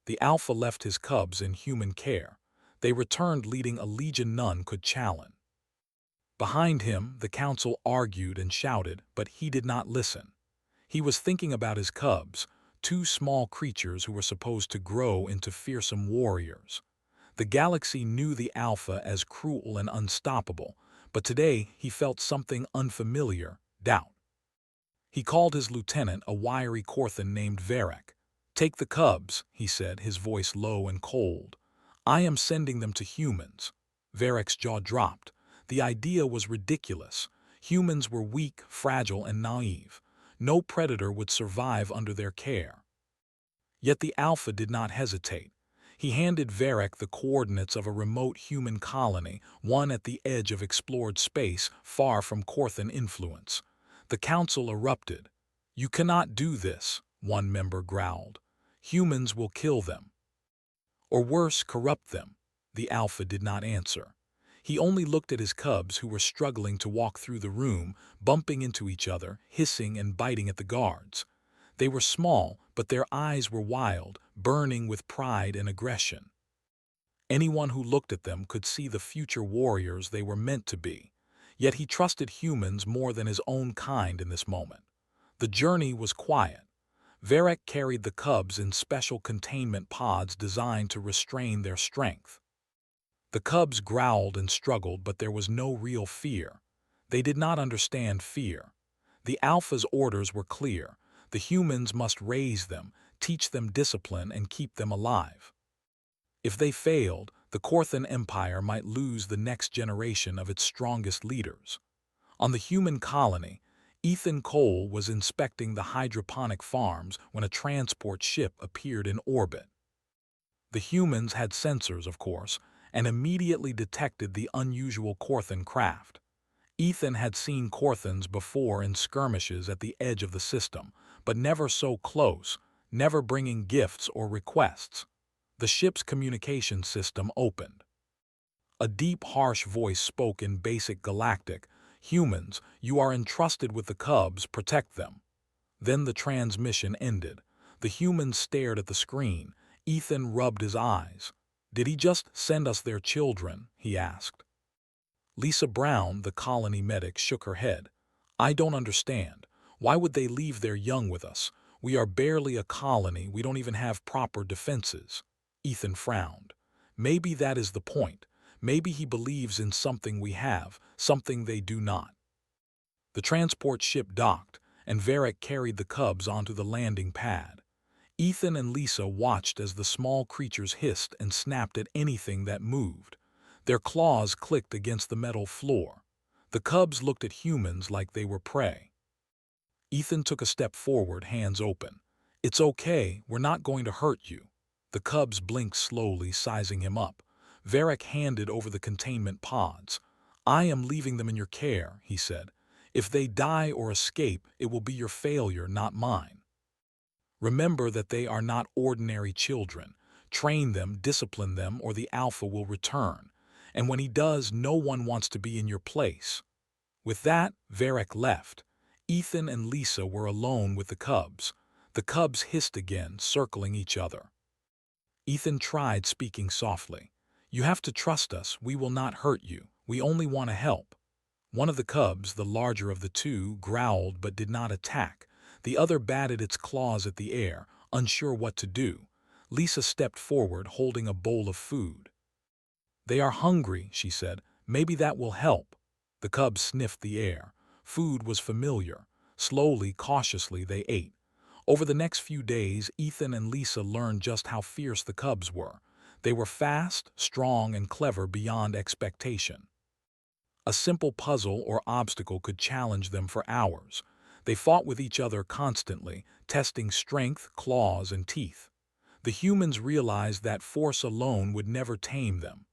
The alpha left his cubs in human care. They returned leading a legion none could challenge. Behind him, the council argued and shouted, but he did not listen. He was thinking about his cubs, two small creatures who were supposed to grow into fearsome warriors. The galaxy knew the Alpha as cruel and unstoppable, but today he felt something unfamiliar, doubt. He called his lieutenant, a wiry Korthan named Varek. "Take the cubs," he said, his voice low and cold. "I am sending them to humans." Varek's jaw dropped. The idea was ridiculous. Humans were weak, fragile, and naive. No predator would survive under their care. Yet the Alpha did not hesitate. He handed Varek the coordinates of a remote human colony, one at the edge of explored space, far from Korthan influence. The council erupted. "You cannot do this," one member growled. "Humans will kill them. Or worse, corrupt them." The Alpha did not answer. He only looked at his cubs who were struggling to walk through the room, bumping into each other, hissing and biting at the guards. They were small, but their eyes were wild, burning with pride and aggression. Anyone who looked at them could see the future warriors they were meant to be. Yet he trusted humans more than his own kind in this moment. The journey was quiet. Varek carried the cubs in special containment pods designed to restrain their strength. The cubs growled and struggled, but there was no real fear. They did not understand fear. The Alpha's orders were clear. The humans must raise them, teach them discipline, and keep them alive. If they failed, the Korthan Empire might lose the next generation of its strongest leaders. On the human colony, Ethan Cole was inspecting the hydroponic farms when a transport ship appeared in orbit. The humans had sensors, of course, and immediately detected the unusual Korthan craft. Ethan had seen Korthans before in skirmishes at the edge of the system, but never so close, never bringing gifts or requests. The ship's communication system opened. A deep, harsh voice spoke in basic Galactic. "Humans, you are entrusted with the cubs, protect them." Then the transmission ended. The humans stared at the screen. Ethan rubbed his eyes. "Did he just send us their children?" he asked. Lisa Brown, the colony medic, shook her head. "I don't understand. Why would they leave their young with us? We are barely a colony, we don't even have proper defenses." Ethan frowned. "Maybe that is the point. Maybe he believes in something we have, something they do not." The transport ship docked, and Varek carried the cubs onto the landing pad. Ethan and Lisa watched as the small creatures hissed and snapped at anything that moved. Their claws clicked against the metal floor. The cubs looked at humans like they were prey. Ethan took a step forward, hands open. "It's okay, we're not going to hurt you." The cubs blinked slowly, sizing him up. Varek handed over the containment pods. "I am leaving them in your care," he said. "If they die or escape, it will be your failure, not mine. Remember that they are not ordinary children. Train them, discipline them, or the Alpha will return. And when he does, no one wants to be in your place." With that, Varek left. Ethan and Lisa were alone with the cubs. The cubs hissed again, circling each other. Ethan tried speaking softly. "You have to trust us, we will not hurt you, we only want to help." One of the cubs, the larger of the two, growled but did not attack. The other batted its claws at the air, unsure what to do. Lisa stepped forward, holding a bowl of food. "They are hungry," she said. "Maybe that will help." The cubs sniffed the air. Food was familiar. Slowly, cautiously, they ate. Over the next few days, Ethan and Lisa learned just how fierce the cubs were. They were fast, strong, and clever beyond expectation. A simple puzzle or obstacle could challenge them for hours. They fought with each other constantly, testing strength, claws, and teeth. The humans realized that force alone would never tame them.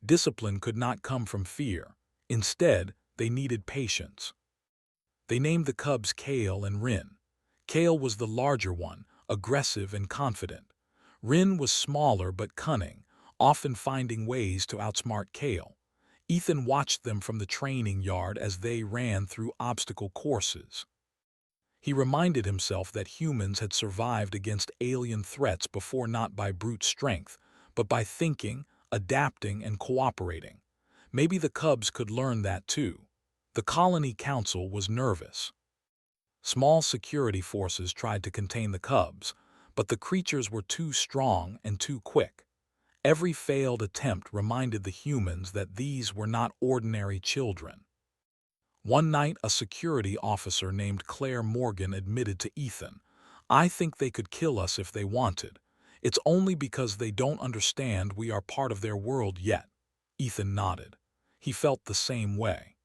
Discipline could not come from fear. Instead, they needed patience. They named the cubs Kale and Rin. Kale was the larger one, aggressive and confident. Rin was smaller but cunning, often finding ways to outsmart Kale. Ethan watched them from the training yard as they ran through obstacle courses. He reminded himself that humans had survived against alien threats before, not by brute strength, but by thinking, adapting, and cooperating. Maybe the cubs could learn that too. The colony council was nervous. Small security forces tried to contain the cubs, but the creatures were too strong and too quick. Every failed attempt reminded the humans that these were not ordinary children. One night, a security officer named Claire Morgan admitted to Ethan, "I think they could kill us if they wanted. It's only because they don't understand we are part of their world yet." Ethan nodded. He felt the same way.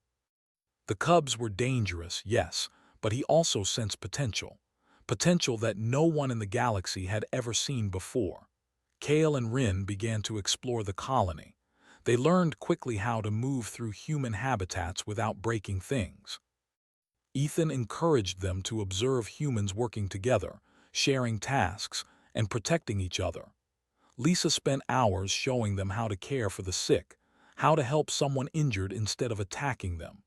The cubs were dangerous, yes, but he also sensed potential. Potential that no one in the galaxy had ever seen before. Kale and Rin began to explore the colony. They learned quickly how to move through human habitats without breaking things. Ethan encouraged them to observe humans working together, sharing tasks, and protecting each other. Lisa spent hours showing them how to care for the sick, how to help someone injured instead of attacking them.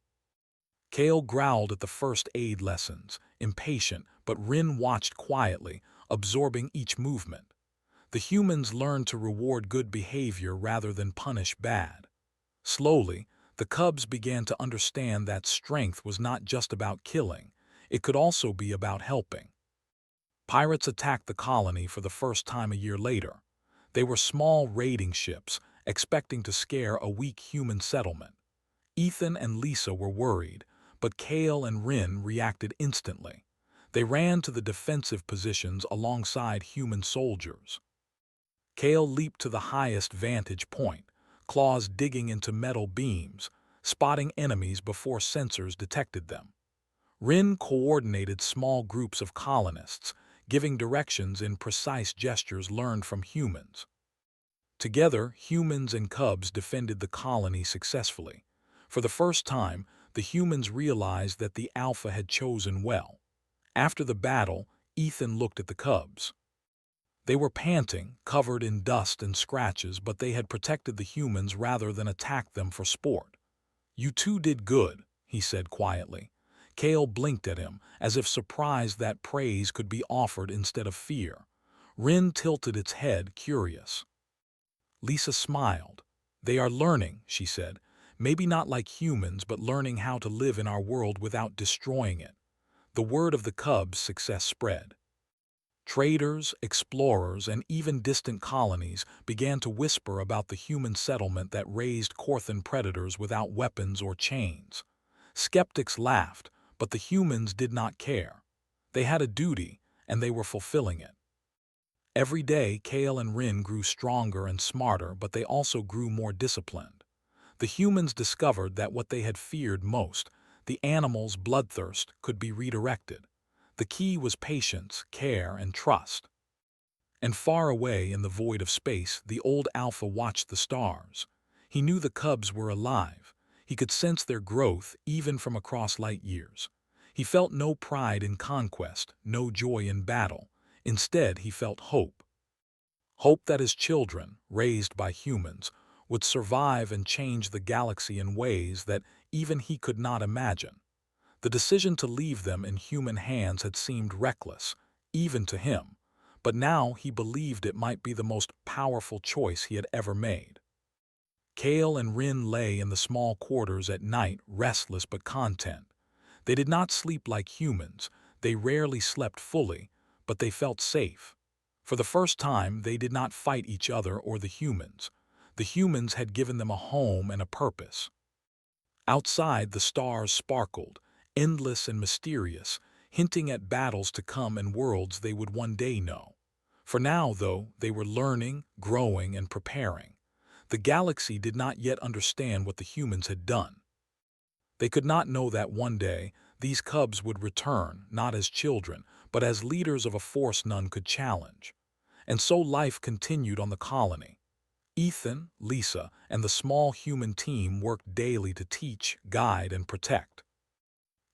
Kale growled at the first aid lessons, impatient, but Rin watched quietly, absorbing each movement. The humans learned to reward good behavior rather than punish bad. Slowly, the cubs began to understand that strength was not just about killing, it could also be about helping. Pirates attacked the colony for the first time a year later. They were small raiding ships, expecting to scare a weak human settlement. Ethan and Lisa were worried, but Kale and Rin reacted instantly. They ran to the defensive positions alongside human soldiers. Kale leaped to the highest vantage point, claws digging into metal beams, spotting enemies before sensors detected them. Rin coordinated small groups of colonists, giving directions in precise gestures learned from humans. Together, humans and cubs defended the colony successfully. For the first time, the humans realized that the Alpha had chosen well. After the battle, Ethan looked at the cubs. They were panting, covered in dust and scratches, but they had protected the humans rather than attacked them for sport. "You two did good," he said quietly. Kale blinked at him, as if surprised that praise could be offered instead of fear. Rin tilted its head, curious. Lisa smiled. "They are learning," she said. "Maybe not like humans, but learning how to live in our world without destroying it." The word of the cubs' success spread. Traders, explorers, and even distant colonies began to whisper about the human settlement that raised Corthan predators without weapons or chains. Skeptics laughed, but the humans did not care. They had a duty, and they were fulfilling it. Every day, Kale and Rin grew stronger and smarter, but they also grew more disciplined. The humans discovered that what they had feared most, the animals' bloodthirst, could be redirected. The key was patience, care, and trust. And far away in the void of space, the old Alpha watched the stars. He knew the cubs were alive. He could sense their growth even from across light years. He felt no pride in conquest, no joy in battle. Instead, he felt hope. Hope that his children, raised by humans, would survive and change the galaxy in ways that even he could not imagine. The decision to leave them in human hands had seemed reckless, even to him, but now he believed it might be the most powerful choice he had ever made. Kale and Rin lay in the small quarters at night, restless but content. They did not sleep like humans, they rarely slept fully, but they felt safe. For the first time, they did not fight each other or the humans. The humans had given them a home and a purpose. Outside, the stars sparkled, endless and mysterious, hinting at battles to come and worlds they would one day know. For now, though, they were learning, growing, and preparing. The galaxy did not yet understand what the humans had done. They could not know that one day, these cubs would return, not as children, but as leaders of a force none could challenge. And so life continued on the colony. Ethan, Lisa, and the small human team worked daily to teach, guide, and protect.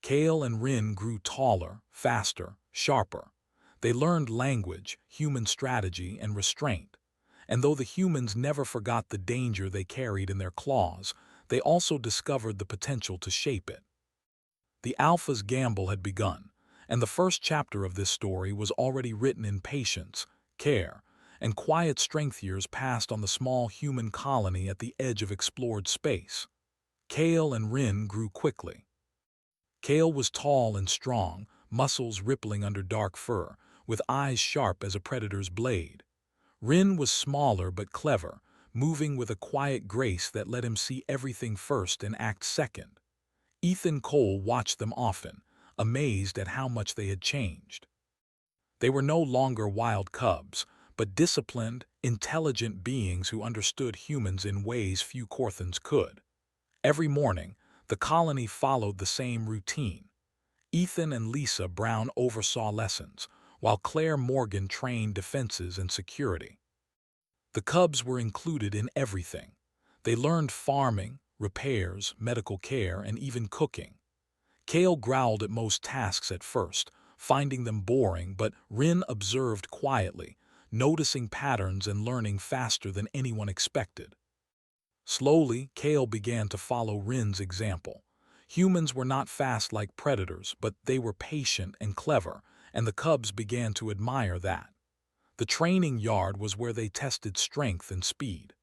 Kale and Rin grew taller, faster, sharper. They learned language, human strategy, and restraint. And though the humans never forgot the danger they carried in their claws, they also discovered the potential to shape it. The Alpha's gamble had begun, and the first chapter of this story was already written in patience, care, and quiet strength years passed on the small human colony at the edge of explored space. Kale and Rin grew quickly. Kale was tall and strong, muscles rippling under dark fur, with eyes sharp as a predator's blade. Rin was smaller but clever, moving with a quiet grace that let him see everything first and act second. Ethan Cole watched them often, amazed at how much they had changed. They were no longer wild cubs, but disciplined, intelligent beings who understood humans in ways few Corthans could. Every morning, the colony followed the same routine. Ethan and Lisa Brown oversaw lessons, while Claire Morgan trained defenses and security. The cubs were included in everything. They learned farming, repairs, medical care, and even cooking. Kale growled at most tasks at first, finding them boring, but Rin observed quietly, noticing patterns and learning faster than anyone expected. Slowly, Kale began to follow Rin's example. Humans were not fast like predators, but they were patient and clever, and the cubs began to admire that. The training yard was where they tested strength and speed.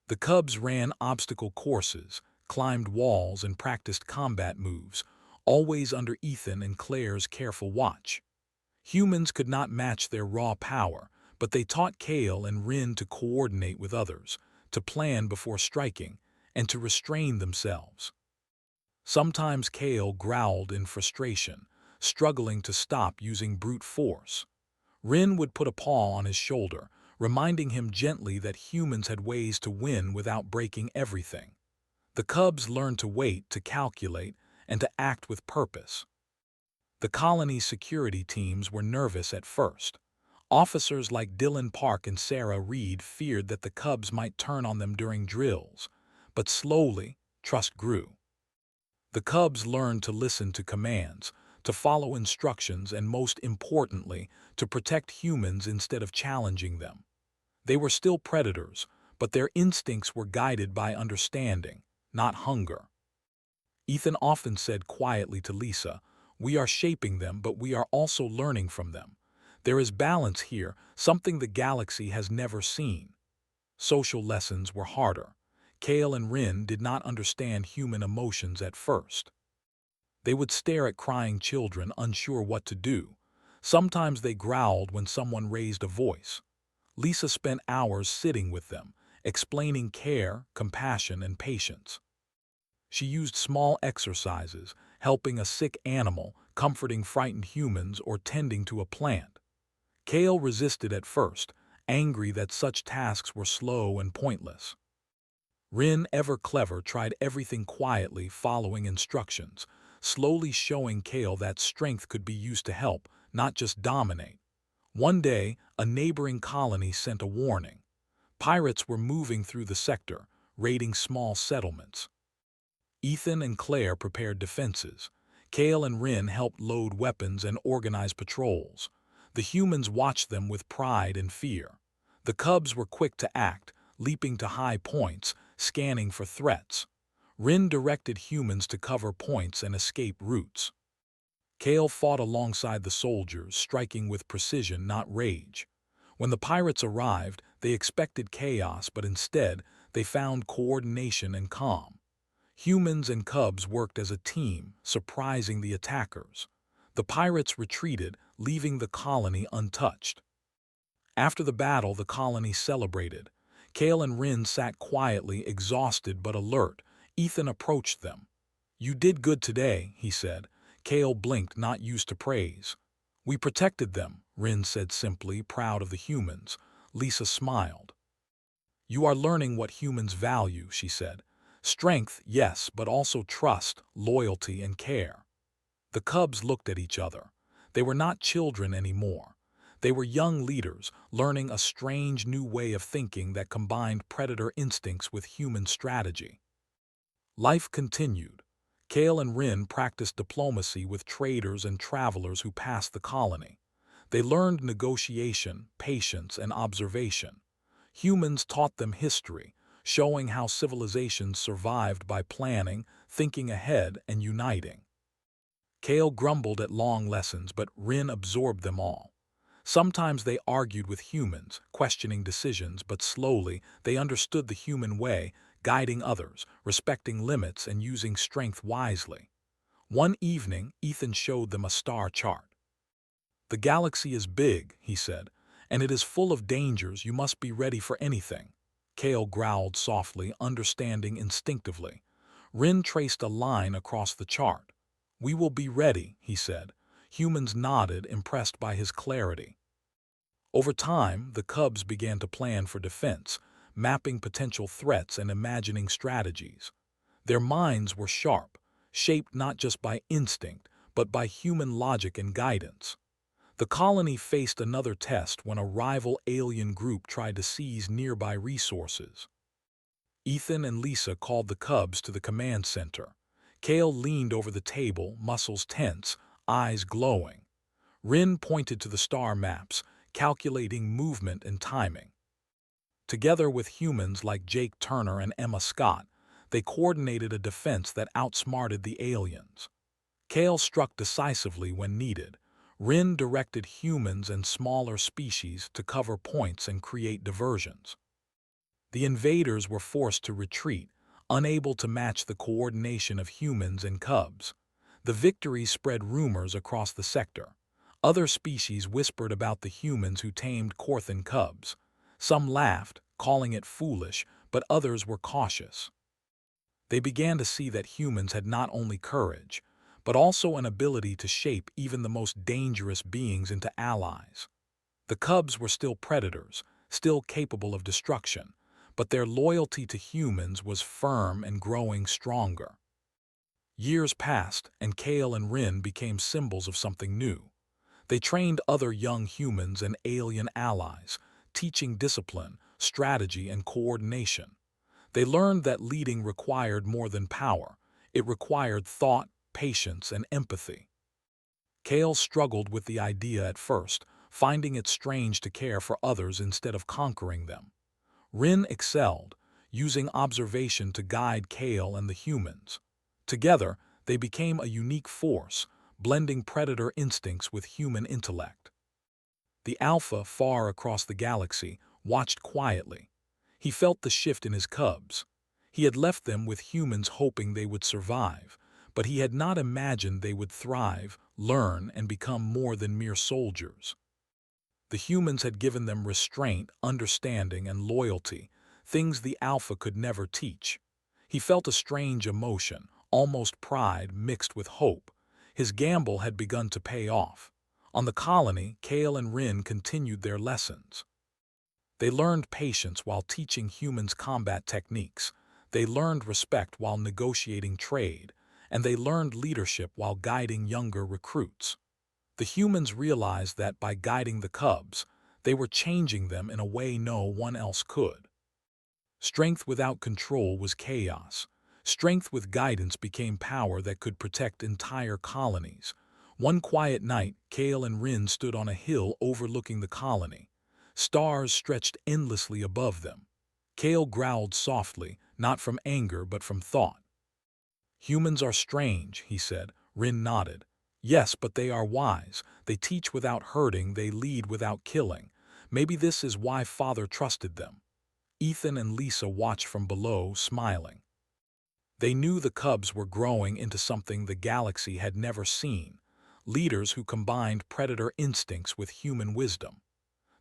The cubs ran obstacle courses, climbed walls, and practiced combat moves, always under Ethan and Claire's careful watch. Humans could not match their raw power, but they taught Kale and Rin to coordinate with others, to plan before striking, and to restrain themselves. Sometimes Kale growled in frustration, struggling to stop using brute force. Rin would put a paw on his shoulder, reminding him gently that humans had ways to win without breaking everything. The cubs learned to wait, to calculate, and to act with purpose. The colony's security teams were nervous at first. Officers like Dylan Park and Sarah Reed feared that the cubs might turn on them during drills, but slowly, trust grew. The cubs learned to listen to commands, to follow instructions, and most importantly, to protect humans instead of challenging them. They were still predators, but their instincts were guided by understanding, not hunger. Ethan often said quietly to Lisa, "We are shaping them, but we are also learning from them. There is balance here, something the galaxy has never seen." Social lessons were harder. Kale and Rin did not understand human emotions at first. They would stare at crying children, unsure what to do. Sometimes they growled when someone raised a voice. Lisa spent hours sitting with them, explaining care, compassion, and patience. She used small exercises, helping a sick animal, comforting frightened humans, or tending to a plant. Kale resisted at first, angry that such tasks were slow and pointless. Rin, ever clever, tried everything quietly, following instructions, slowly showing Kale that strength could be used to help, not just dominate. One day, a neighboring colony sent a warning. Pirates were moving through the sector, raiding small settlements. Ethan and Claire prepared defenses. Kale and Rin helped load weapons and organize patrols. The humans watched them with pride and fear. The cubs were quick to act, leaping to high points, scanning for threats. Rin directed humans to cover points and escape routes. Kale fought alongside the soldiers, striking with precision, not rage. When the pirates arrived, they expected chaos, but instead, they found coordination and calm. Humans and cubs worked as a team, surprising the attackers. The pirates retreated, leaving the colony untouched. After the battle, the colony celebrated. Kale and Rin sat quietly, exhausted but alert. Ethan approached them. "You did good today," he said. Kale blinked, not used to praise. "We protected them," Rin said simply, proud of the humans. Lisa smiled. "You are learning what humans value," she said. "Strength, yes, but also trust, loyalty, and care." The cubs looked at each other. They were not children anymore. They were young leaders, learning a strange new way of thinking that combined predator instincts with human strategy. Life continued. Kale and Rin practiced diplomacy with traders and travelers who passed the colony. They learned negotiation, patience, and observation. Humans taught them history, showing how civilizations survived by planning, thinking ahead, and uniting. Kale grumbled at long lessons, but Rin absorbed them all. Sometimes they argued with humans, questioning decisions, but slowly they understood the human way, guiding others, respecting limits, and using strength wisely. One evening, Ethan showed them a star chart. "The galaxy is big," he said, "and it is full of dangers. You must be ready for anything." Kale growled softly, understanding instinctively. Rin traced a line across the chart. "We will be ready," he said. Humans nodded, impressed by his clarity. Over time, the cubs began to plan for defense, mapping potential threats and imagining strategies. Their minds were sharp, shaped not just by instinct, but by human logic and guidance. The colony faced another test when a rival alien group tried to seize nearby resources. Ethan and Lisa called the cubs to the command center. Kale leaned over the table, muscles tense, eyes glowing. Rin pointed to the star maps, calculating movement and timing. Together with humans like Jake Turner and Emma Scott, they coordinated a defense that outsmarted the aliens. Kale struck decisively when needed. Rin directed humans and smaller species to cover points and create diversions. The invaders were forced to retreat, unable to match the coordination of humans and cubs. The victory spread rumors across the sector. Other species whispered about the humans who tamed Korthan cubs. Some laughed, calling it foolish, but others were cautious. They began to see that humans had not only courage, but also an ability to shape even the most dangerous beings into allies. The cubs were still predators, still capable of destruction, but their loyalty to humans was firm and growing stronger. Years passed, and Kale and Rin became symbols of something new. They trained other young humans and alien allies, teaching discipline, strategy, and coordination. They learned that leading required more than power. It required thought, patience, and empathy. Kale struggled with the idea at first, finding it strange to care for others instead of conquering them. Rin excelled, using observation to guide Kale and the humans. Together, they became a unique force, blending predator instincts with human intellect. The Alpha, far across the galaxy, watched quietly. He felt the shift in his cubs. He had left them with humans hoping they would survive, but he had not imagined they would thrive, learn, and become more than mere soldiers. The humans had given them restraint, understanding, and loyalty, things the Alpha could never teach. He felt a strange emotion, almost pride mixed with hope. His gamble had begun to pay off. On the colony, Kale and Rin continued their lessons. They learned patience while teaching humans combat techniques. They learned respect while negotiating trade, and they learned leadership while guiding younger recruits. The humans realized that by guiding the cubs, they were changing them in a way no one else could. Strength without control was chaos. Strength with guidance became power that could protect entire colonies. One quiet night, Kale and Rin stood on a hill overlooking the colony. Stars stretched endlessly above them. Kale growled softly, not from anger but from thought. "Humans are strange," he said. Rin nodded. "Yes, but they are wise. They teach without hurting, they lead without killing. Maybe this is why Father trusted them." Ethan and Lisa watched from below, smiling. They knew the cubs were growing into something the galaxy had never seen, leaders who combined predator instincts with human wisdom.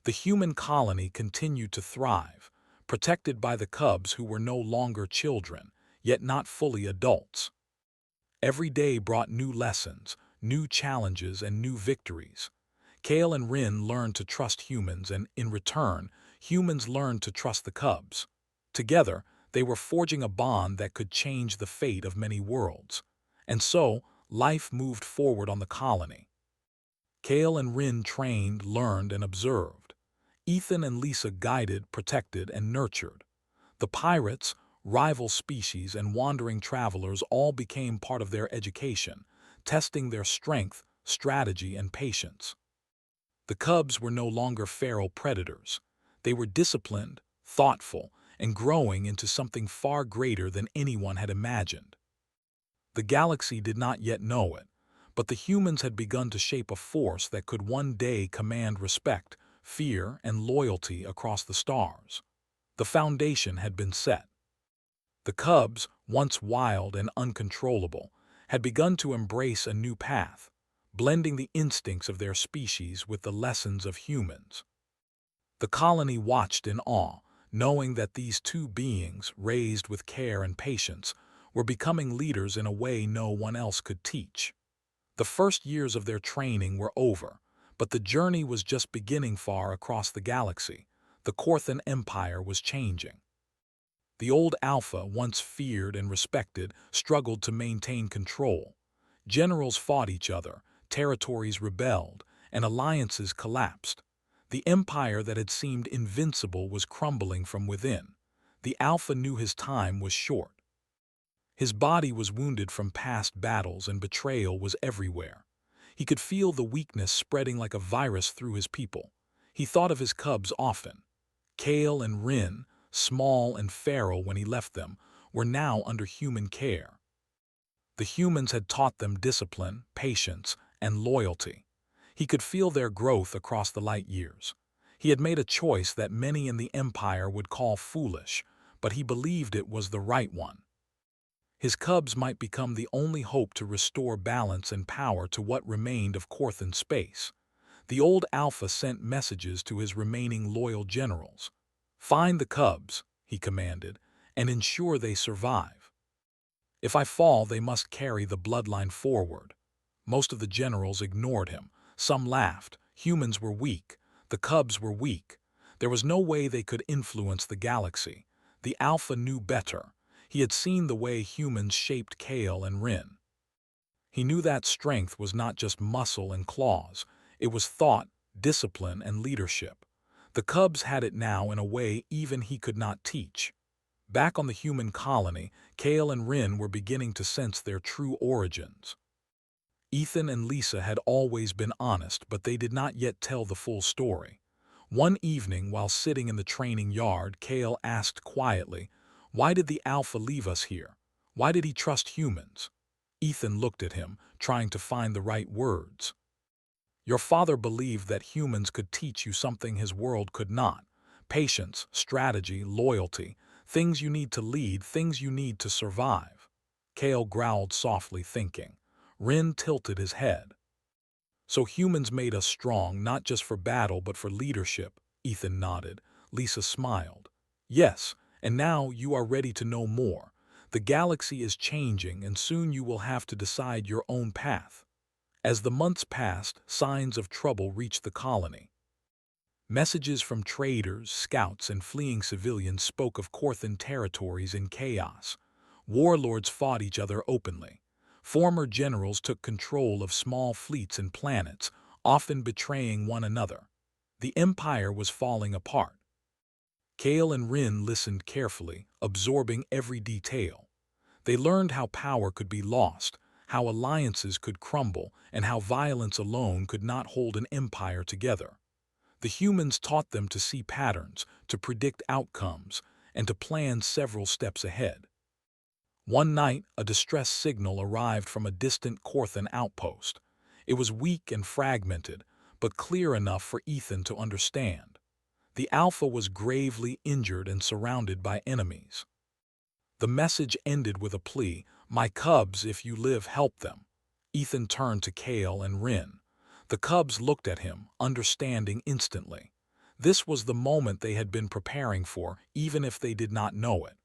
The human colony continued to thrive, protected by the cubs who were no longer children, yet not fully adults. Every day brought new lessons, new challenges, and new victories. Kale and Rin learned to trust humans, and in return, humans learned to trust the cubs. Together, they were forging a bond that could change the fate of many worlds. And so, life moved forward on the colony. Kale and Rin trained, learned, and observed. Ethan and Lisa guided, protected, and nurtured. The pirates, rival species, and wandering travelers all became part of their education, testing their strength, strategy, and patience. The cubs were no longer feral predators. They were disciplined, thoughtful, and growing into something far greater than anyone had imagined. The galaxy did not yet know it, but the humans had begun to shape a force that could one day command respect, fear, and loyalty across the stars. The foundation had been set. The cubs, once wild and uncontrollable, had begun to embrace a new path, blending the instincts of their species with the lessons of humans. The colony watched in awe, knowing that these two beings, raised with care and patience, were becoming leaders in a way no one else could teach. The first years of their training were over, but the journey was just beginning. Far across the galaxy, the Korthan Empire was changing. The old Alpha, once feared and respected, struggled to maintain control. Generals fought each other, territories rebelled, and alliances collapsed. The empire that had seemed invincible was crumbling from within. The Alpha knew his time was short. His body was wounded from past battles and betrayal was everywhere. He could feel the weakness spreading like a virus through his people. He thought of his cubs often. Kale and Rin, small and feral when he left them, were now under human care. The humans had taught them discipline, patience, and loyalty. He could feel their growth across the light years. He had made a choice that many in the Empire would call foolish, but he believed it was the right one. His cubs might become the only hope to restore balance and power to what remained of Korthan space. The old Alpha sent messages to his remaining loyal generals. "Find the cubs," he commanded, "and ensure they survive. If I fall, they must carry the bloodline forward." Most of the generals ignored him. Some laughed. Humans were weak. The cubs were weak. There was no way they could influence the galaxy. The Alpha knew better. He had seen the way humans shaped Kale and Rin. He knew that strength was not just muscle and claws. It was thought, discipline, and leadership. The cubs had it now in a way even he could not teach. Back on the human colony, Kale and Rin were beginning to sense their true origins. Ethan and Lisa had always been honest, but they did not yet tell the full story. One evening, while sitting in the training yard, Kale asked quietly, "Why did the Alpha leave us here? Why did he trust humans?" Ethan looked at him, trying to find the right words. "Your father believed that humans could teach you something his world could not. Patience, strategy, loyalty, things you need to lead, things you need to survive." Kale growled softly, thinking. Rin tilted his head. "So humans made us strong, not just for battle but for leadership." Ethan nodded. Lisa smiled. "Yes, and now you are ready to know more. The galaxy is changing and soon you will have to decide your own path." As the months passed, signs of trouble reached the colony. Messages from traders, scouts, and fleeing civilians spoke of Korthan territories in chaos. Warlords fought each other openly. Former generals took control of small fleets and planets, often betraying one another. The empire was falling apart. Kale and Rin listened carefully, absorbing every detail. They learned how power could be lost, how alliances could crumble, and how violence alone could not hold an empire together. The humans taught them to see patterns, to predict outcomes, and to plan several steps ahead. One night, a distress signal arrived from a distant Korthan outpost. It was weak and fragmented, but clear enough for Ethan to understand. The Alpha was gravely injured and surrounded by enemies. The message ended with a plea, "My cubs, if you live, help them." Ethan turned to Kale and Rin. The cubs looked at him, understanding instantly. This was the moment they had been preparing for, even if they did not know it.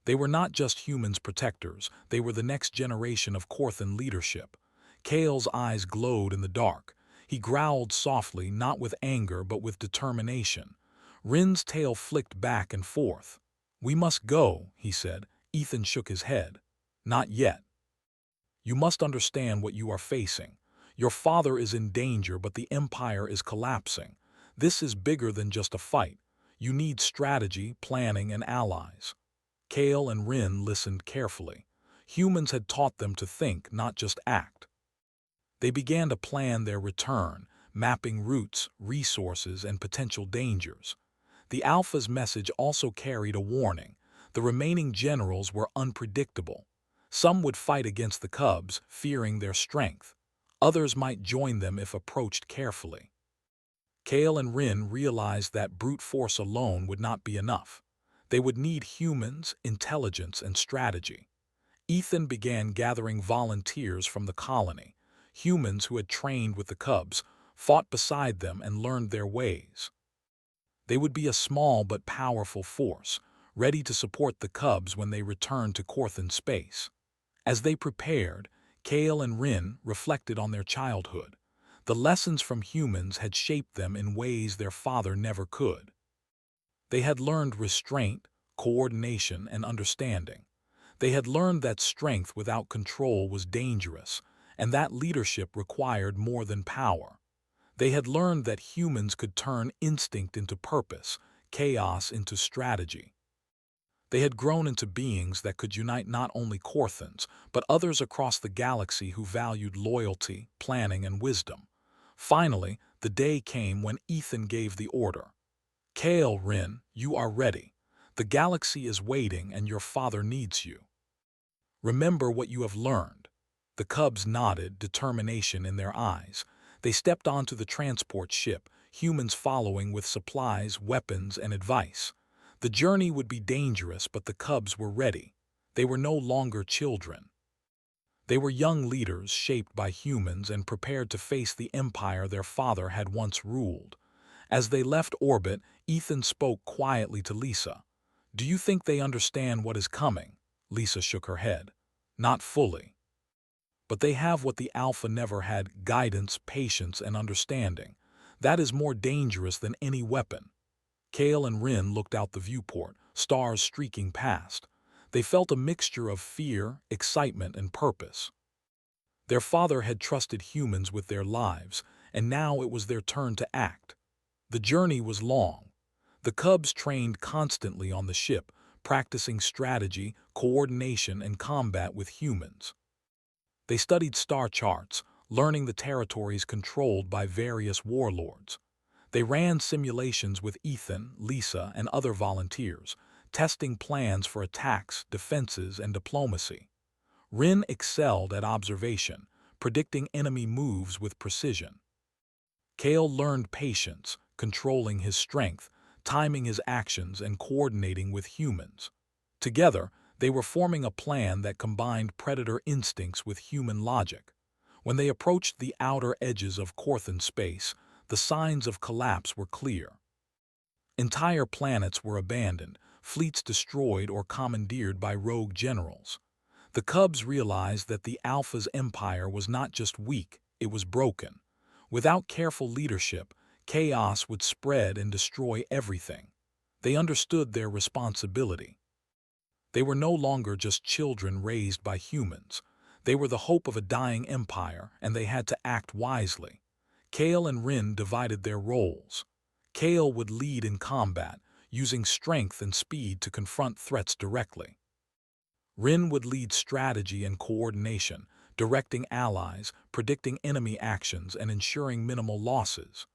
They were not just humans' protectors, they were the next generation of Korthan leadership. Kale's eyes glowed in the dark. He growled softly, not with anger but with determination. Rin's tail flicked back and forth. "We must go," he said. Ethan shook his head. "Not yet. You must understand what you are facing. Your father is in danger, but the empire is collapsing. This is bigger than just a fight. You need strategy, planning, and allies." Kale and Rin listened carefully. Humans had taught them to think, not just act. They began to plan their return, mapping routes, resources, and potential dangers. The Alpha's message also carried a warning. The remaining generals were unpredictable. Some would fight against the cubs, fearing their strength. Others might join them if approached carefully. Kale and Rin realized that brute force alone would not be enough. They would need humans, intelligence, and strategy. Ethan began gathering volunteers from the colony, humans who had trained with the cubs, fought beside them, and learned their ways. They would be a small but powerful force, ready to support the cubs when they returned to Korthan space. As they prepared, Kale and Rin reflected on their childhood. The lessons from humans had shaped them in ways their father never could. They had learned restraint, coordination, and understanding. They had learned that strength without control was dangerous, and that leadership required more than power. They had learned that humans could turn instinct into purpose, chaos into strategy. They had grown into beings that could unite not only Korthans, but others across the galaxy who valued loyalty, planning, and wisdom. Finally, the day came when Ethan gave the order. Kale, Rin, you are ready. The galaxy is waiting and your father needs you. Remember what you have learned. The cubs nodded, determination in their eyes. They stepped onto the transport ship, humans following with supplies, weapons, and advice. The journey would be dangerous, but the cubs were ready. They were no longer children. They were young leaders shaped by humans and prepared to face the empire their father had once ruled. As they left orbit, Ethan spoke quietly to Lisa. "Do you think they understand what is coming?" Lisa shook her head. "Not fully. But they have what the Alpha never had: guidance, patience, and understanding. That is more dangerous than any weapon." Kale and Rin looked out the viewport, stars streaking past. They felt a mixture of fear, excitement, and purpose. Their father had trusted humans with their lives, and now it was their turn to act. The journey was long. The cubs trained constantly on the ship, practicing strategy, coordination, and combat with humans. They studied star charts, learning the territories controlled by various warlords. They ran simulations with Ethan, Lisa, and other volunteers, testing plans for attacks, defenses, and diplomacy. Rin excelled at observation, predicting enemy moves with precision. Kale learned patience, controlling his strength, timing his actions, and coordinating with humans. Together, they were forming a plan that combined predator instincts with human logic. When they approached the outer edges of Korthan space, the signs of collapse were clear. Entire planets were abandoned, fleets destroyed or commandeered by rogue generals. The cubs realized that the Alpha's empire was not just weak, it was broken. Without careful leadership, chaos would spread and destroy everything. They understood their responsibility. They were no longer just children raised by humans. They were the hope of a dying empire, and they had to act wisely. Kale and Rin divided their roles. Kale would lead in combat, using strength and speed to confront threats directly. Rin would lead strategy and coordination, directing allies, predicting enemy actions, and ensuring minimal losses.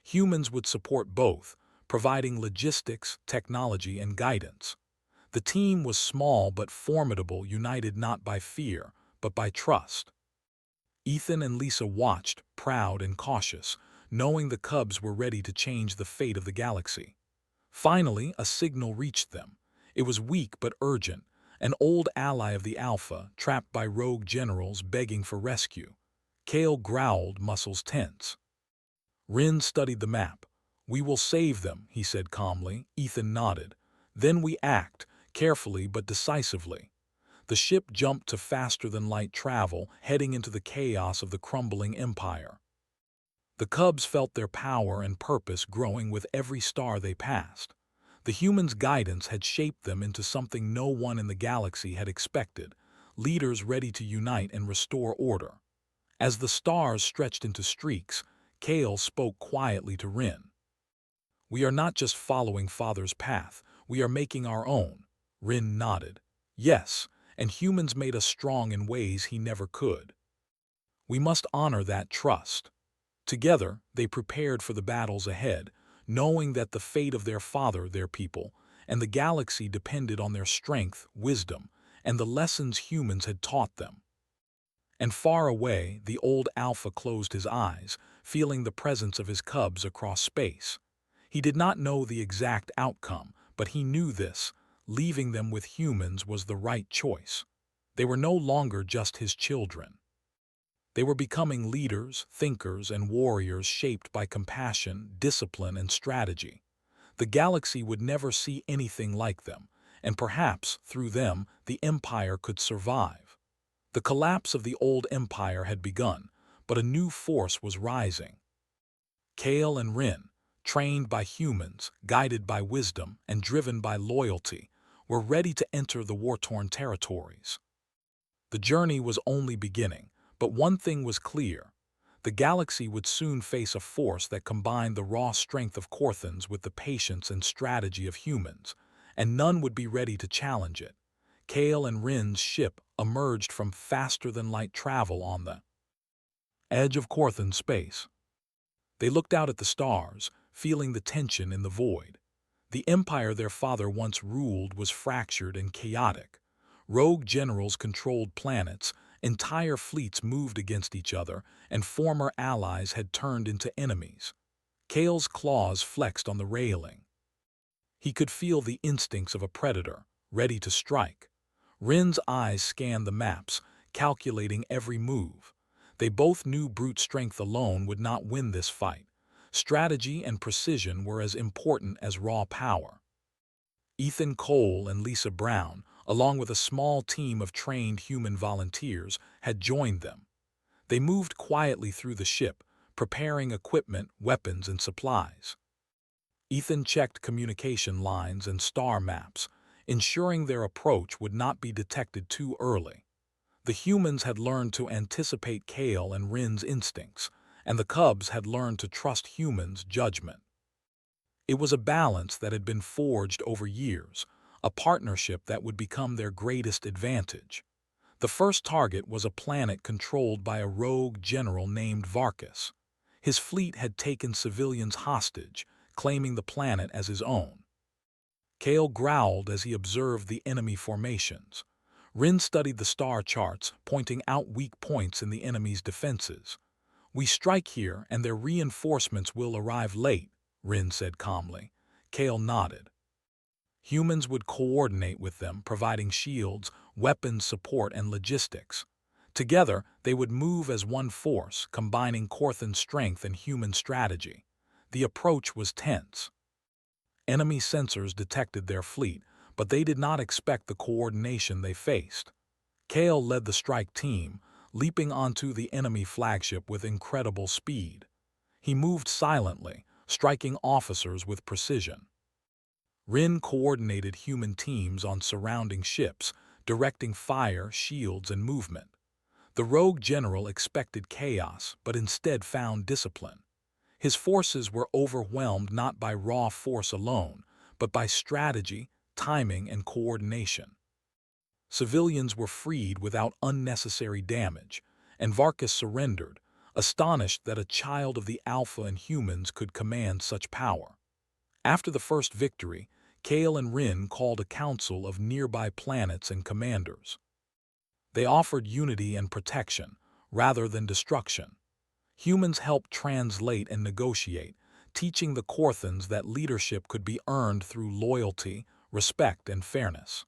Humans would support both, providing logistics, technology, and guidance. The team was small but formidable, united not by fear, but by trust. Ethan and Lisa watched, proud and cautious, knowing the cubs were ready to change the fate of the galaxy. Finally, a signal reached them. It was weak but urgent, an old ally of the Alpha, trapped by rogue generals begging for rescue. Kale growled, muscles tense. Rin studied the map. "We will save them," he said calmly. Ethan nodded. "Then we act, carefully but decisively." The ship jumped to faster-than-light travel, heading into the chaos of the crumbling empire. The cubs felt their power and purpose growing with every star they passed. The humans' guidance had shaped them into something no one in the galaxy had expected, leaders ready to unite and restore order. As the stars stretched into streaks, Kale spoke quietly to Rin. "We are not just following Father's path, we are making our own." Rin nodded. "Yes, and humans made us strong in ways he never could. We must honor that trust." Together, they prepared for the battles ahead, knowing that the fate of their father, their people, and the galaxy depended on their strength, wisdom, and the lessons humans had taught them. And far away, the old Alpha closed his eyes, feeling the presence of his cubs across space. He did not know the exact outcome, but he knew this: leaving them with humans was the right choice. They were no longer just his children. They were becoming leaders, thinkers, and warriors shaped by compassion, discipline, and strategy. The galaxy would never see anything like them, and perhaps, through them, the Empire could survive. The collapse of the old empire had begun, but a new force was rising. Kale and Rin, trained by humans, guided by wisdom, and driven by loyalty, were ready to enter the war-torn territories. The journey was only beginning, but one thing was clear: the galaxy would soon face a force that combined the raw strength of Korthans with the patience and strategy of humans, and none would be ready to challenge it. Kale and Rin's ship emerged from faster-than-light travel on the edge of Korthan space. They looked out at the stars, feeling the tension in the void. The empire their father once ruled was fractured and chaotic. Rogue generals controlled planets, entire fleets moved against each other, and former allies had turned into enemies. Kale's claws flexed on the railing. He could feel the instincts of a predator, ready to strike. Rin's eyes scanned the maps, calculating every move. They both knew brute strength alone would not win this fight. Strategy and precision were as important as raw power. Ethan Cole and Lisa Brown, along with a small team of trained human volunteers, had joined them. They moved quietly through the ship, preparing equipment, weapons, and supplies. Ethan checked communication lines and star maps, ensuring their approach would not be detected too early. The humans had learned to anticipate Kale and Rin's instincts, and the cubs had learned to trust humans' judgment. It was a balance that had been forged over years, a partnership that would become their greatest advantage. The first target was a planet controlled by a rogue general named Varkas. His fleet had taken civilians hostage, claiming the planet as his own. Kale growled as he observed the enemy formations. Rin studied the star charts, pointing out weak points in the enemy's defenses. "We strike here, and their reinforcements will arrive late," Rin said calmly. Kale nodded. Humans would coordinate with them, providing shields, weapons support, and logistics. Together, they would move as one force, combining Korthan strength and human strategy. The approach was tense. Enemy sensors detected their fleet, but they did not expect the coordination they faced. Kale led the strike team, leaping onto the enemy flagship with incredible speed. He moved silently, striking officers with precision. Rin coordinated human teams on surrounding ships, directing fire, shields, and movement. The rogue general expected chaos, but instead found discipline. His forces were overwhelmed not by raw force alone, but by strategy, timing, and coordination. Civilians were freed without unnecessary damage, and Varkas surrendered, astonished that a child of the Alpha and humans could command such power. After the first victory, Kale and Rin called a council of nearby planets and commanders. They offered unity and protection, rather than destruction. Humans helped translate and negotiate, teaching the Korthans that leadership could be earned through loyalty, respect, and fairness.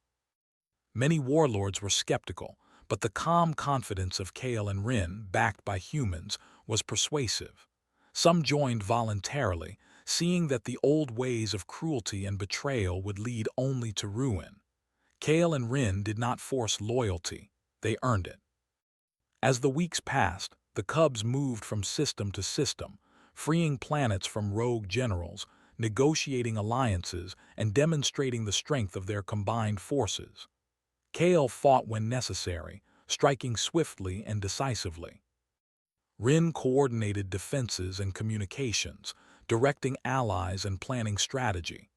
Many warlords were skeptical, but the calm confidence of Kale and Rin, backed by humans, was persuasive. Some joined voluntarily, seeing that the old ways of cruelty and betrayal would lead only to ruin. Kale and Rin did not force loyalty, they earned it. As the weeks passed, the cubs moved from system to system, freeing planets from rogue generals, negotiating alliances, and demonstrating the strength of their combined forces. Kale fought when necessary, striking swiftly and decisively. Rin coordinated defenses and communications, directing allies and planning strategy.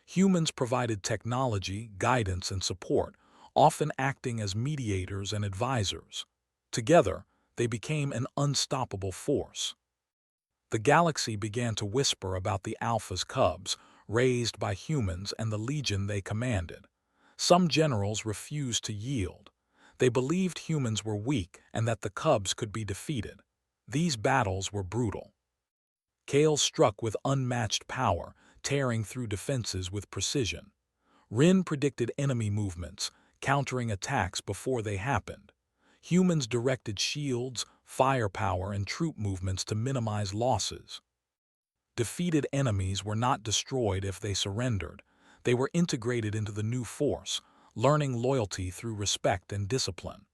Humans provided technology, guidance, and support, often acting as mediators and advisors. Together, they became an unstoppable force. The galaxy began to whisper about the Alpha's cubs, raised by humans, and the legion they commanded. Some generals refused to yield. They believed humans were weak and that the cubs could be defeated. These battles were brutal. Kale struck with unmatched power, tearing through defenses with precision. Rin predicted enemy movements, countering attacks before they happened. Humans directed shields, firepower, and troop movements to minimize losses. Defeated enemies were not destroyed if they surrendered. They were integrated into the new force, learning loyalty through respect and discipline.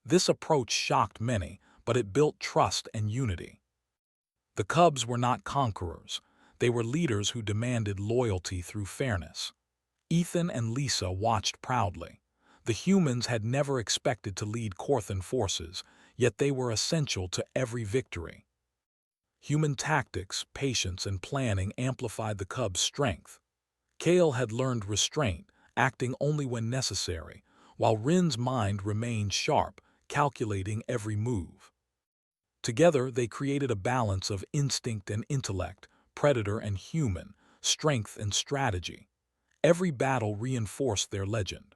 This approach shocked many, but it built trust and unity. The cubs were not conquerors. They were leaders who demanded loyalty through fairness. Ethan and Lisa watched proudly. The humans had never expected to lead Corthan forces, yet they were essential to every victory. Human tactics, patience, and planning amplified the cubs' strength. Kale had learned restraint, acting only when necessary, while Rin's mind remained sharp, calculating every move. Together, they created a balance of instinct and intellect, predator and human, strength and strategy. Every battle reinforced their legend.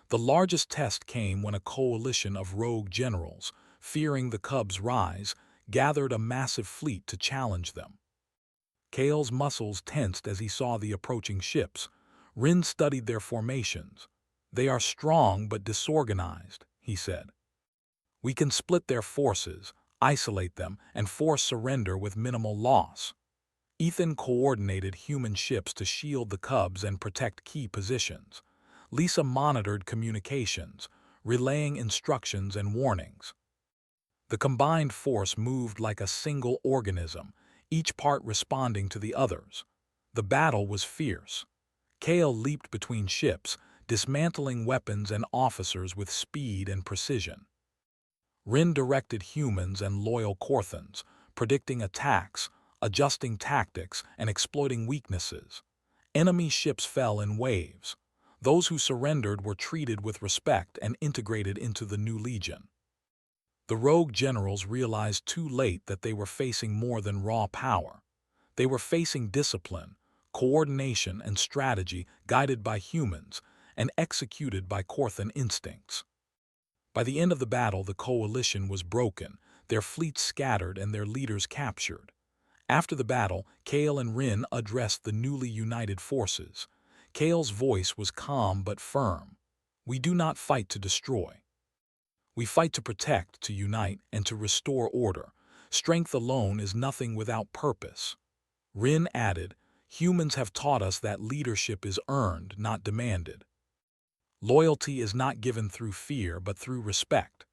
The largest test came when a coalition of rogue generals, fearing the Cubs' rise, gathered a massive fleet to challenge them. Kale's muscles tensed as he saw the approaching ships. Rin studied their formations. "They are strong but disorganized," he said. "We can split their forces, isolate them, and force surrender with minimal loss." Ethan coordinated human ships to shield the Cubs and protect key positions. Lisa monitored communications, relaying instructions and warnings. The combined force moved like a single organism, each part responding to the others. The battle was fierce. Kale leaped between ships, dismantling weapons and officers with speed and precision. Rin directed humans and loyal Corthans, predicting attacks, adjusting tactics, and exploiting weaknesses. Enemy ships fell in waves. Those who surrendered were treated with respect and integrated into the new legion. The rogue generals realized too late that they were facing more than raw power. They were facing discipline, coordination, and strategy guided by humans and executed by Corthan instincts. By the end of the battle, the coalition was broken, their fleets scattered, and their leaders captured. After the battle, Kale and Rin addressed the newly united forces. Kale's voice was calm but firm. "We do not fight to destroy. We fight to protect, to unite, and to restore order. Strength alone is nothing without purpose." Rin added, "Humans have taught us that leadership is earned, not demanded. Loyalty is not given through fear but through respect."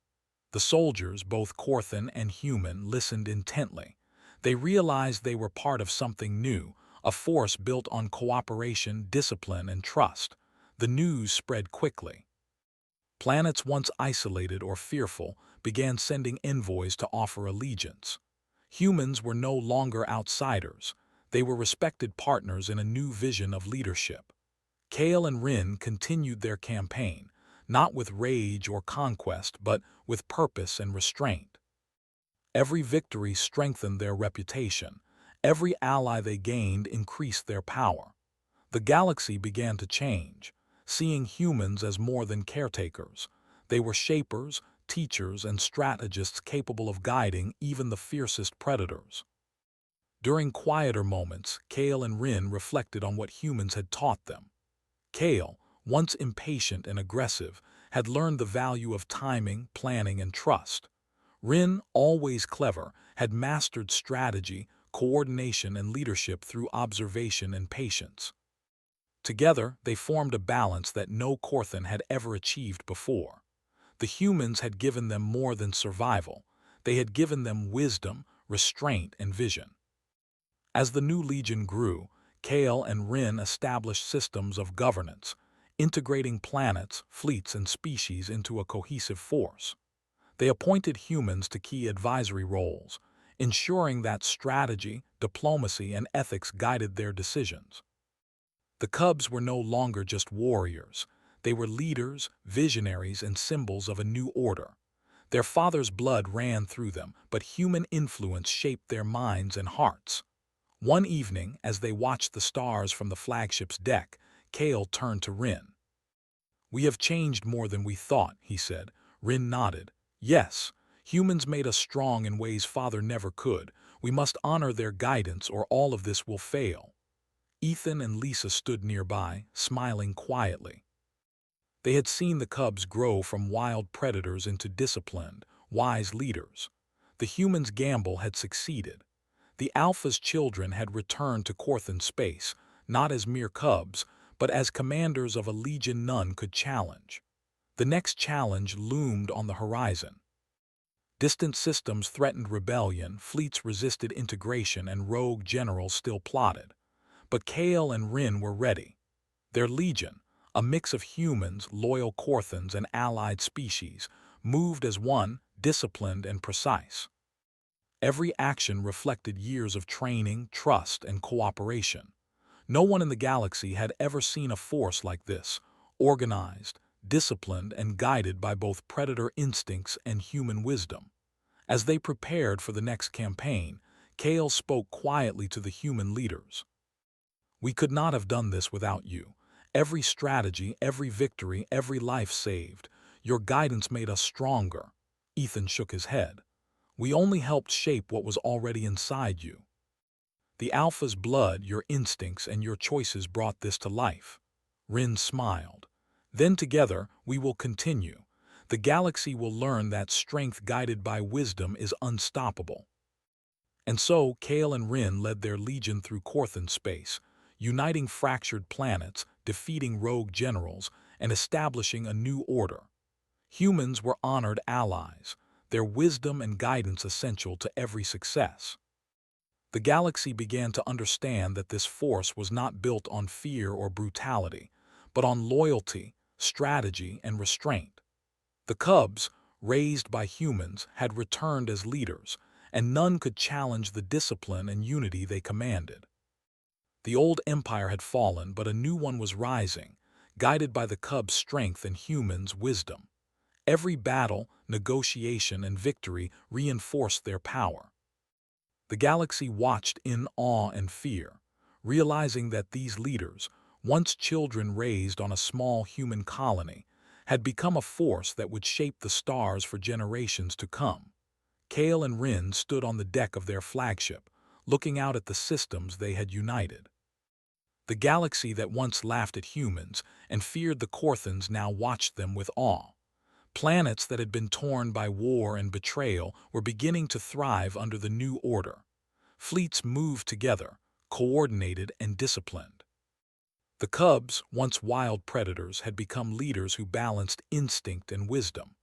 The soldiers, both Corthan and human, listened intently. They realized they were part of something new, a force built on cooperation, discipline, and trust. The news spread quickly. Planets once isolated or fearful began sending envoys to offer allegiance. Humans were no longer outsiders. They were respected partners in a new vision of leadership. Kale and Rin continued their campaign, not with rage or conquest, but with purpose and restraint. Every victory strengthened their reputation. Every ally they gained increased their power. The galaxy began to change, seeing humans as more than caretakers. They were shapers, teachers, and strategists capable of guiding even the fiercest predators. During quieter moments, Kale and Rin reflected on what humans had taught them. Kale, once impatient and aggressive, had learned the value of timing, planning, and trust. Rin, always clever, had mastered strategy, coordination, and leadership through observation and patience. Together, they formed a balance that no Corthan had ever achieved before. The humans had given them more than survival. They had given them wisdom, restraint, and vision. As the new legion grew, Kale and Rin established systems of governance, integrating planets, fleets, and species into a cohesive force. They appointed humans to key advisory roles, ensuring that strategy, diplomacy, and ethics guided their decisions. The Cubs were no longer just warriors. They were leaders, visionaries, and symbols of a new order. Their father's blood ran through them, but human influence shaped their minds and hearts. One evening, as they watched the stars from the flagship's deck, Kale turned to Rin. "We have changed more than we thought," he said. Rin nodded. "Yes, humans made us strong in ways Father never could. We must honor their guidance or all of this will fail." Ethan and Lisa stood nearby, smiling quietly. They had seen the cubs grow from wild predators into disciplined, wise leaders. The humans' gamble had succeeded. The Alpha's children had returned to Korthan space, not as mere cubs, but as commanders of a legion none could challenge. The next challenge loomed on the horizon. Distant systems threatened rebellion, fleets resisted integration, and rogue generals still plotted. But Kale and Rin were ready. Their legion, a mix of humans, loyal Korthans, and allied species, moved as one, disciplined and precise. Every action reflected years of training, trust, and cooperation. No one in the galaxy had ever seen a force like this, organized, disciplined, and guided by both predator instincts and human wisdom. As they prepared for the next campaign, Kale spoke quietly to the human leaders. "We could not have done this without you. Every strategy, every victory, every life saved. Your guidance made us stronger." Ethan shook his head. "We only helped shape what was already inside you. The Alpha's blood, your instincts, and your choices brought this to life." Rin smiled. "Then together, we will continue. The galaxy will learn that strength guided by wisdom is unstoppable." And so, Kale and Rin led their legion through Korthan space, uniting fractured planets, defeating rogue generals, and establishing a new order. Humans were honored allies, their wisdom and guidance essential to every success. The galaxy began to understand that this force was not built on fear or brutality, but on loyalty, strategy, and restraint. The cubs, raised by humans, had returned as leaders, and none could challenge the discipline and unity they commanded. The old empire had fallen, but a new one was rising, guided by the cubs' strength and humans' wisdom. Every battle, negotiation, and victory reinforced their power. The galaxy watched in awe and fear, realizing that these leaders, once children raised on a small human colony, had become a force that would shape the stars for generations to come. Kale and Rin stood on the deck of their flagship, looking out at the systems they had united. The galaxy that once laughed at humans and feared the Korthans now watched them with awe. Planets that had been torn by war and betrayal were beginning to thrive under the new order. Fleets moved together, coordinated and disciplined. The cubs, once wild predators, had become leaders who balanced instinct and wisdom.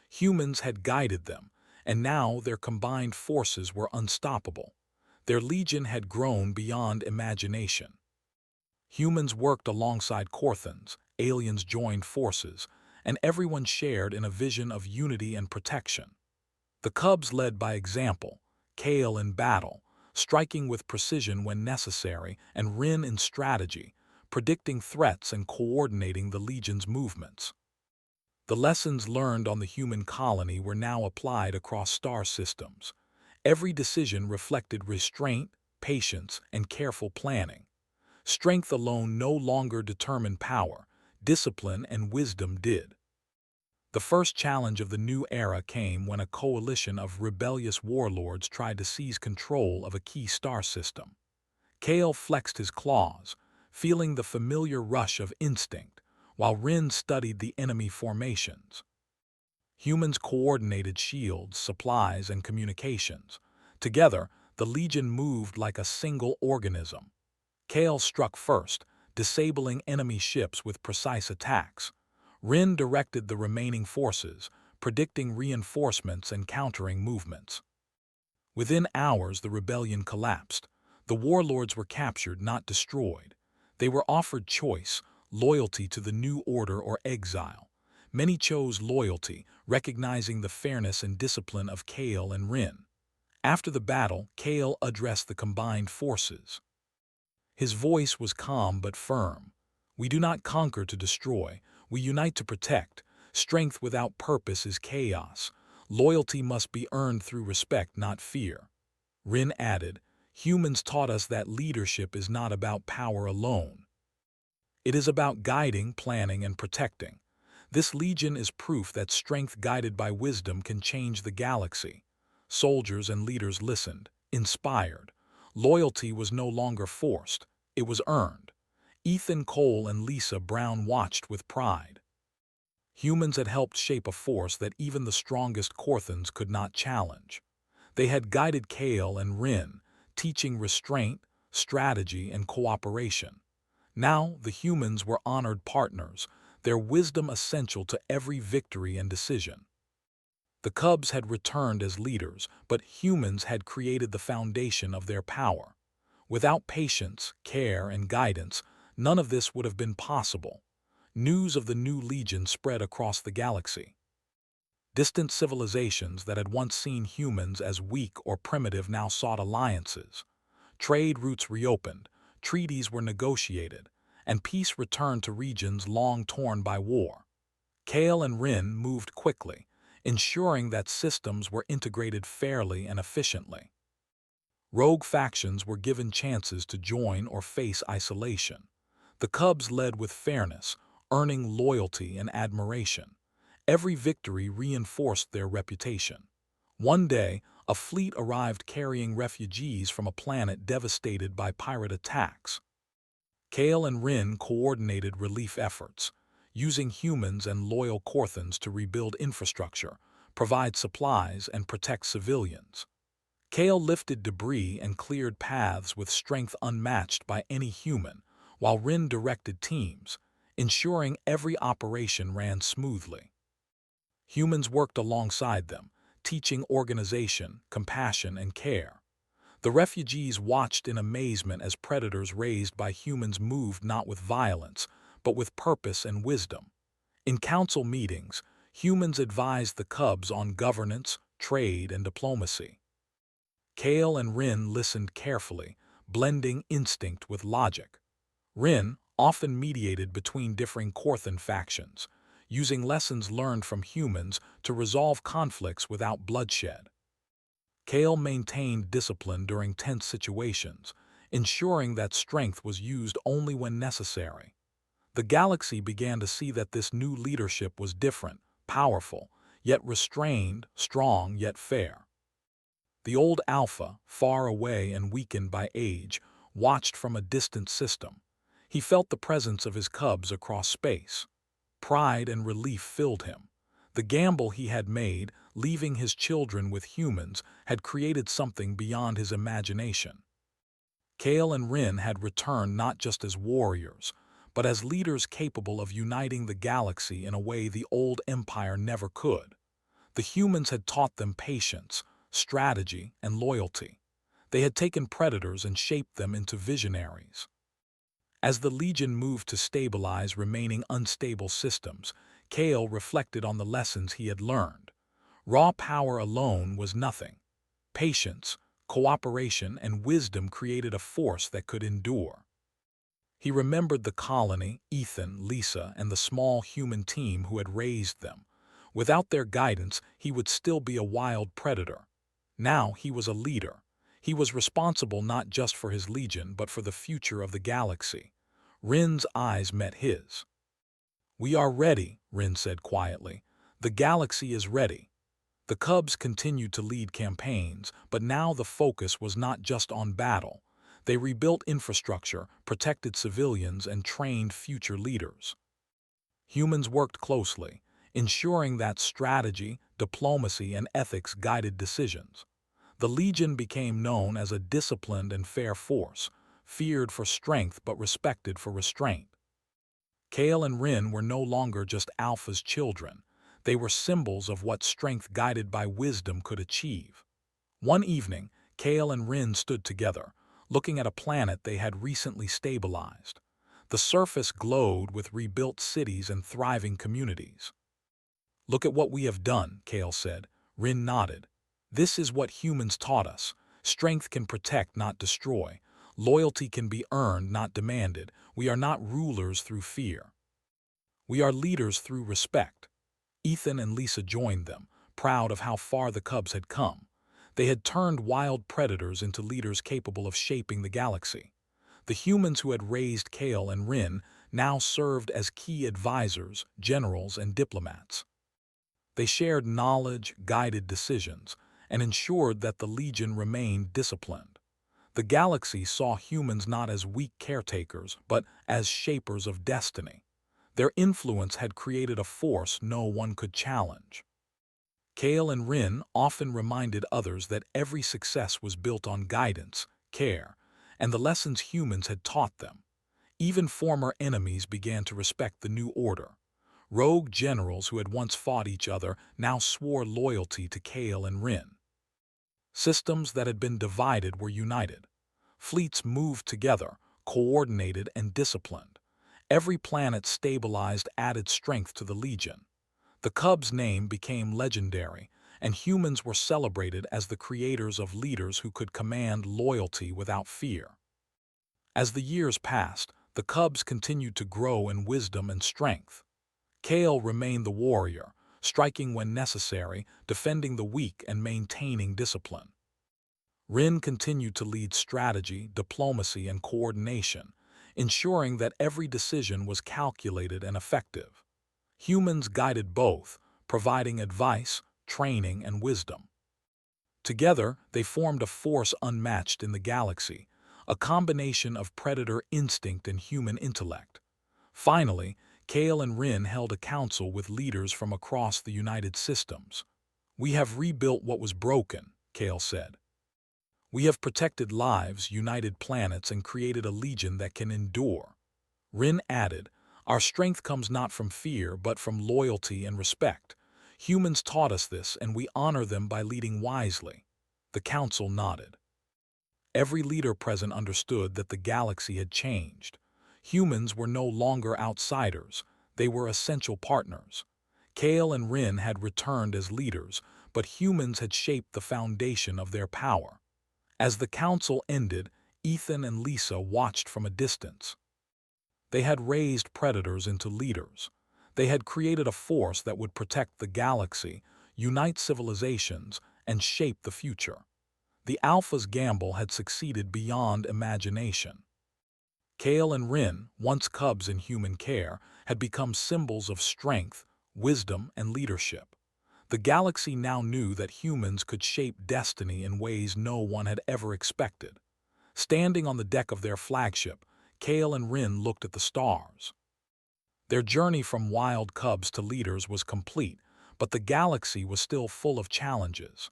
Humans had guided them, and now their combined forces were unstoppable. Their legion had grown beyond imagination. Humans worked alongside Korthans, aliens joined forces, and everyone shared in a vision of unity and protection. The cubs led by example, Kale in battle, striking with precision when necessary, and Rin in strategy, predicting threats and coordinating the legion's movements. The lessons learned on the human colony were now applied across star systems. Every decision reflected restraint, patience, and careful planning. Strength alone no longer determined power, discipline and wisdom did. The first challenge of the new era came when a coalition of rebellious warlords tried to seize control of a key star system. Kale flexed his claws, feeling the familiar rush of instinct, while Rin studied the enemy formations. Humans coordinated shields, supplies, and communications. Together, the Legion moved like a single organism. Kale struck first, disabling enemy ships with precise attacks. Rin directed the remaining forces, predicting reinforcements and countering movements. Within hours, the rebellion collapsed. The warlords were captured, not destroyed. They were offered choice, loyalty to the new order or exile. Many chose loyalty, recognizing the fairness and discipline of Kale and Rin. After the battle, Kale addressed the combined forces. His voice was calm but firm. "We do not conquer to destroy. We unite to protect. Strength without purpose is chaos. Loyalty must be earned through respect, not fear." Rin added, "Humans taught us that leadership is not about power alone. It is about guiding, planning, and protecting. This legion is proof that strength guided by wisdom can change the galaxy. Soldiers and leaders listened, inspired. Loyalty was no longer forced, it was earned. Ethan Cole and Lisa Brown watched with pride. Humans had helped shape a force that even the strongest Korthans could not challenge. They had guided Kale and Rin, teaching restraint, strategy, and cooperation. Now the humans were honored partners, their wisdom essential to every victory and decision. The Cubs had returned as leaders, but humans had created the foundation of their power. Without patience, care, and guidance, none of this would have been possible. News of the new legion spread across the galaxy. Distant civilizations that had once seen humans as weak or primitive now sought alliances. Trade routes reopened, treaties were negotiated, and peace returned to regions long torn by war. Kale and Rin moved quickly, ensuring that systems were integrated fairly and efficiently. Rogue factions were given chances to join or face isolation. The Cubs led with fairness, earning loyalty and admiration. Every victory reinforced their reputation. One day, a fleet arrived carrying refugees from a planet devastated by pirate attacks. Kale and Rin coordinated relief efforts, using humans and loyal Korthans to rebuild infrastructure, provide supplies, and protect civilians. Kale lifted debris and cleared paths with strength unmatched by any human, while Rin directed teams, ensuring every operation ran smoothly. Humans worked alongside them, teaching organization, compassion, and care. The refugees watched in amazement as predators raised by humans moved not with violence, but with purpose and wisdom. In council meetings, humans advised the Cubs on governance, trade, and diplomacy. Kale and Rin listened carefully, blending instinct with logic. Rin often mediated between differing Korthan factions, using lessons learned from humans to resolve conflicts without bloodshed. Kale maintained discipline during tense situations, ensuring that strength was used only when necessary. The galaxy began to see that this new leadership was different, powerful, yet restrained, strong yet fair. The old Alpha, far away and weakened by age, watched from a distant system. He felt the presence of his cubs across space. Pride and relief filled him. The gamble he had made, leaving his children with humans, had created something beyond his imagination. Kale and Rin had returned not just as warriors, but as leaders capable of uniting the galaxy in a way the old empire never could. The humans had taught them patience, strategy, and loyalty. They had taken predators and shaped them into visionaries. As the Legion moved to stabilize remaining unstable systems, Kale reflected on the lessons he had learned. Raw power alone was nothing. Patience, cooperation, and wisdom created a force that could endure. He remembered the colony, Ethan, Lisa, and the small human team who had raised them. Without their guidance, he would still be a wild predator. Now he was a leader. He was responsible not just for his legion, but for the future of the galaxy. Rin's eyes met his. "We are ready," Rin said quietly. "The galaxy is ready." The Cubs continued to lead campaigns, but now the focus was not just on battle. They rebuilt infrastructure, protected civilians, and trained future leaders. Humans worked closely, ensuring that strategy, diplomacy, and ethics guided decisions. The Legion became known as a disciplined and fair force, feared for strength but respected for restraint. Kale and Rin were no longer just Alpha's children. They were symbols of what strength guided by wisdom could achieve. One evening, Kale and Rin stood together, looking at a planet they had recently stabilized. The surface glowed with rebuilt cities and thriving communities. "Look at what we have done," Kale said. Rin nodded. "This is what humans taught us. Strength can protect, not destroy. Loyalty can be earned, not demanded. We are not rulers through fear. We are leaders through respect." Ethan and Lisa joined them, proud of how far the Cubs had come. They had turned wild predators into leaders capable of shaping the galaxy. The humans who had raised Kale and Rin now served as key advisors, generals, and diplomats. They shared knowledge, guided decisions, and ensured that the Legion remained disciplined. The galaxy saw humans not as weak caretakers, but as shapers of destiny. Their influence had created a force no one could challenge. Kale and Rin often reminded others that every success was built on guidance, care, and the lessons humans had taught them. Even former enemies began to respect the new order. Rogue generals who had once fought each other now swore loyalty to Kale and Rin. Systems that had been divided were united. Fleets moved together, coordinated and disciplined. Every planet stabilized added strength to the Legion. The Cub's name became legendary, and humans were celebrated as the creators of leaders who could command loyalty without fear. As the years passed, the Cubs continued to grow in wisdom and strength. Kale remained the warrior, striking when necessary, defending the weak and maintaining discipline. Rin continued to lead strategy, diplomacy, and coordination, ensuring that every decision was calculated and effective. Humans guided both, providing advice, training, and wisdom. Together, they formed a force unmatched in the galaxy, a combination of predator instinct and human intellect. Finally, Kale and Rin held a council with leaders from across the United Systems. "We have rebuilt what was broken," Kale said. "We have protected lives, united planets, and created a legion that can endure." Rin added, "Our strength comes not from fear, but from loyalty and respect. Humans taught us this, and we honor them by leading wisely." The council nodded. Every leader present understood that the galaxy had changed. Humans were no longer outsiders, they were essential partners. Kale and Rin had returned as leaders, but humans had shaped the foundation of their power. As the council ended, Ethan and Lisa watched from a distance. They had raised predators into leaders. They had created a force that would protect the galaxy, unite civilizations, and shape the future. The Alpha's gamble had succeeded beyond imagination. Kale and Rin, once cubs in human care, had become symbols of strength, wisdom, and leadership. The galaxy now knew that humans could shape destiny in ways no one had ever expected. Standing on the deck of their flagship, Kale and Rin looked at the stars. Their journey from wild cubs to leaders was complete, but the galaxy was still full of challenges.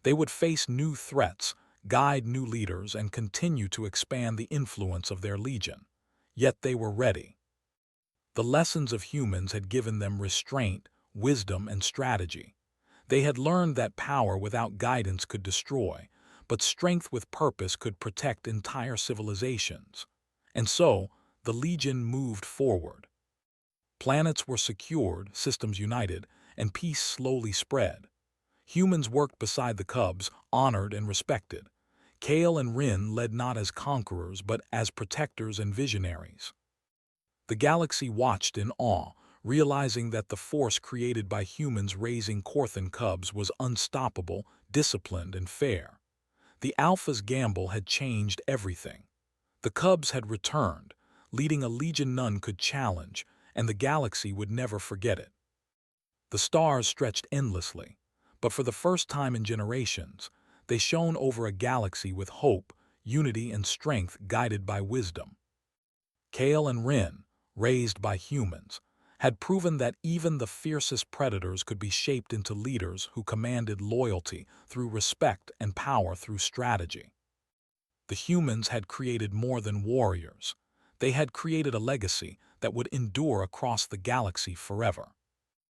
They would face new threats, guide new leaders, and continue to expand the influence of their legion. Yet they were ready. The lessons of humans had given them restraint, wisdom, and strategy. They had learned that power without guidance could destroy, but strength with purpose could protect entire civilizations. And so, the Legion moved forward. Planets were secured, systems united, and peace slowly spread. Humans worked beside the Cubs, honored and respected. Kale and Rin led not as conquerors, but as protectors and visionaries. The galaxy watched in awe, realizing that the force created by humans raising Korthan cubs was unstoppable, disciplined, and fair. The Alpha's gamble had changed everything. The Cubs had returned, leading a legion none could challenge, and the galaxy would never forget it. The stars stretched endlessly, but for the first time in generations, they shone over a galaxy with hope, unity, and strength guided by wisdom. Kale and Rin, raised by humans, had proven that even the fiercest predators could be shaped into leaders who commanded loyalty through respect and power through strategy. The humans had created more than warriors. They had created a legacy that would endure across the galaxy forever.